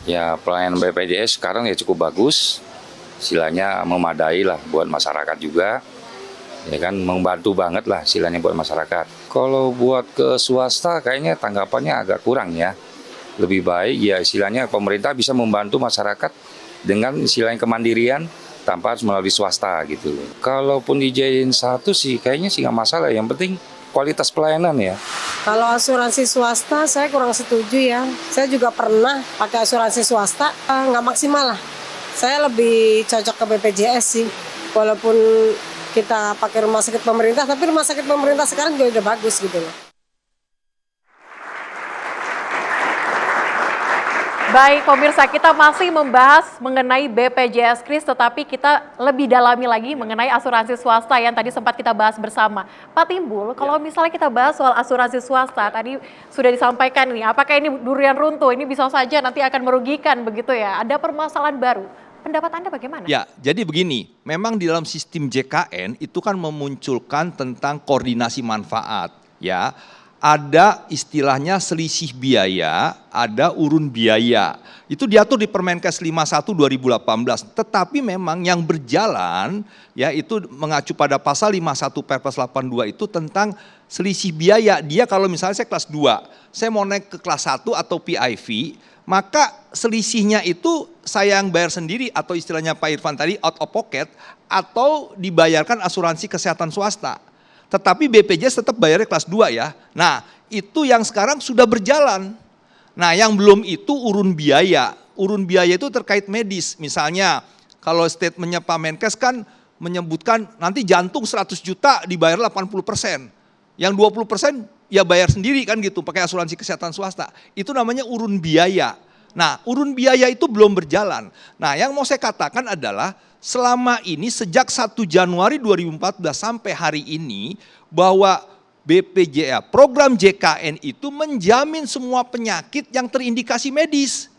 Ya pelayanan BPJS sekarang ya cukup bagus, istilahnya memadai lah buat masyarakat juga, ya kan membantu banget lah istilahnya buat masyarakat. Kalau buat ke swasta kayaknya tanggapannya agak kurang ya. Lebih baik ya istilahnya pemerintah bisa membantu masyarakat dengan istilahnya kemandirian tanpa harus melalui swasta gitu. Kalaupun dijadiin satu sih kayaknya sih nggak masalah, yang penting kualitas pelayanan ya. Kalau asuransi swasta saya kurang setuju ya. Saya juga pernah pakai asuransi swasta, nggak maksimal lah. Saya lebih cocok ke BPJS sih. Walaupun kita pakai rumah sakit pemerintah, tapi rumah sakit pemerintah sekarang juga udah bagus gitu loh. Baik, pemirsa, kita masih membahas mengenai BPJS Kris, tetapi kita lebih dalami lagi mengenai asuransi swasta yang tadi sempat kita bahas bersama. Pak Timbul, kalau misalnya kita bahas soal asuransi swasta, tadi sudah disampaikan nih, apakah ini durian runtuh, ini bisa saja nanti akan merugikan begitu ya, ada permasalahan baru. Pendapat Anda bagaimana? Ya, jadi begini, memang di dalam sistem JKN itu kan memunculkan tentang koordinasi manfaat, ya. Ada istilahnya selisih biaya, ada urun biaya. Itu diatur di Permenkes 51 2018. Tetapi memang yang berjalan ya itu mengacu pada pasal 51 Perpres 82 itu tentang selisih biaya. Dia kalau misalnya saya kelas 2, saya mau naik ke kelas 1 atau PIV, maka selisihnya itu saya yang bayar sendiri atau istilahnya Pak Irfan tadi out of pocket atau dibayarkan asuransi kesehatan swasta. Tetapi BPJS tetap bayarnya kelas 2 ya. Nah itu yang sekarang sudah berjalan. Nah yang belum itu urun biaya. Urun biaya itu terkait medis. Misalnya kalau statementnya Pak Menkes kan menyebutkan nanti jantung 100 juta dibayar 80%. Yang 20% ya bayar sendiri kan gitu pakai asuransi kesehatan swasta. Itu namanya urun biaya. Nah urun biaya itu belum berjalan. Nah yang mau saya katakan adalah selama ini sejak 1 Januari 2014 sampai hari ini bahwa BPJS program JKN itu menjamin semua penyakit yang terindikasi medis.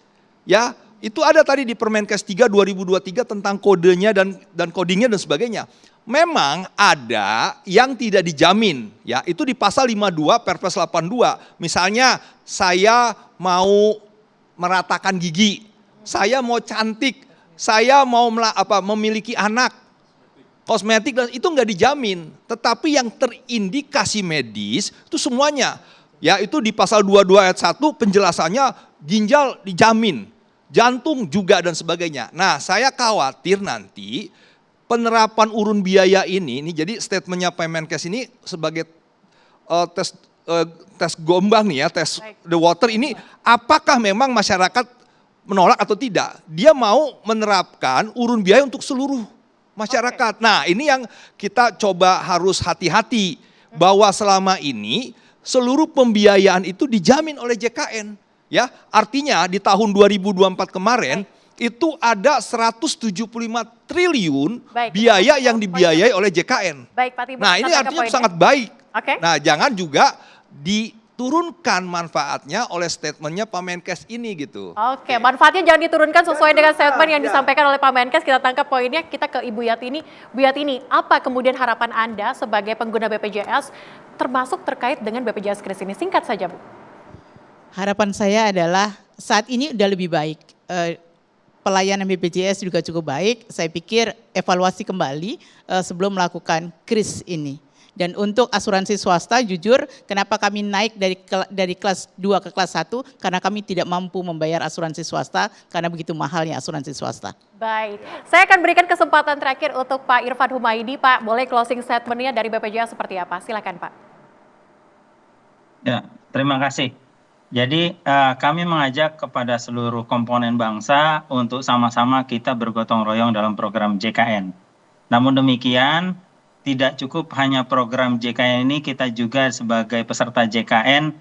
Ya, itu ada tadi di Permenkes 3 2023 tentang kodenya dan codingnya dan sebagainya. Memang ada yang tidak dijamin, ya itu di pasal 52 Perpres 82. Misalnya saya mau meratakan gigi, saya mau cantik, saya mau memiliki anak, kosmetik dan itu nggak dijamin. Tetapi yang terindikasi medis itu semuanya, ya itu di pasal 22 ayat 1 penjelasannya ginjal dijamin, jantung juga dan sebagainya. Nah saya khawatir nanti penerapan urun biaya ini jadi statementnya Menkes ini sebagai tes gombang nih ya, tes the water ini apakah memang masyarakat menolak atau tidak, dia mau menerapkan urun biaya untuk seluruh masyarakat. Nah ini yang kita coba harus hati-hati, bahwa selama ini seluruh pembiayaan itu dijamin oleh JKN. Ya, artinya di tahun 2024 kemarin itu ada 175 triliun biaya yang dibiayai oleh JKN. Nah ini artinya sangat baik. Nah jangan juga diturunkan manfaatnya oleh statementnya Pak Menkes ini gitu. Oke, manfaatnya jangan diturunkan sesuai dengan statement yang disampaikan oleh Pak Menkes. Kita tangkap poinnya, kita ke Ibu Yatini. Bu Yatini, apa kemudian harapan Anda sebagai pengguna BPJS termasuk terkait dengan BPJS Kris ini? Singkat saja Bu. Harapan saya adalah saat ini udah lebih baik. Pelayanan BPJS juga cukup baik. Saya pikir evaluasi kembali sebelum melakukan Kris ini. Dan untuk asuransi swasta jujur kenapa kami naik dari kelas 2 ke kelas 1 karena kami tidak mampu membayar asuransi swasta karena begitu mahalnya asuransi swasta. Baik, saya akan berikan kesempatan terakhir untuk Pak Irfan Humaydi. Pak, boleh closing statement-nya dari BPJS seperti apa? Silakan Pak. Ya, terima kasih. Jadi kami mengajak kepada seluruh komponen bangsa untuk sama-sama kita bergotong royong dalam program JKN. Namun demikian, tidak cukup hanya program JKN ini, kita juga sebagai peserta JKN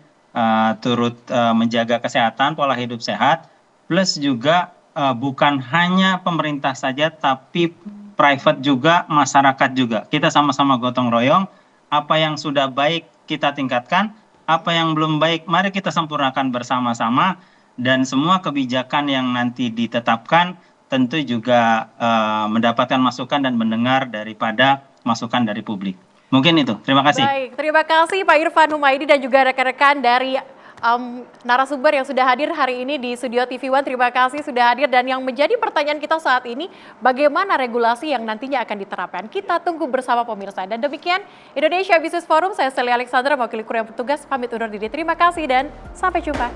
turut menjaga kesehatan, pola hidup sehat, plus juga bukan hanya pemerintah saja, tapi private juga, masyarakat juga. Kita sama-sama gotong royong, apa yang sudah baik kita tingkatkan, apa yang belum baik mari kita sempurnakan bersama-sama, dan semua kebijakan yang nanti ditetapkan tentu juga mendapatkan masukan dan mendengar daripada masukan dari publik. Mungkin itu. Terima kasih. Baik, terima kasih Pak Irfan Humaydi dan juga rekan-rekan dari narasumber yang sudah hadir hari ini di Studio TV One. Terima kasih sudah hadir, dan yang menjadi pertanyaan kita saat ini, bagaimana regulasi yang nantinya akan diterapkan? Kita tunggu bersama pemirsa. Dan demikian Indonesia Business Forum, saya Celia Alexandra, mewakili kru yang bertugas, pamit undur diri. Terima kasih dan sampai jumpa.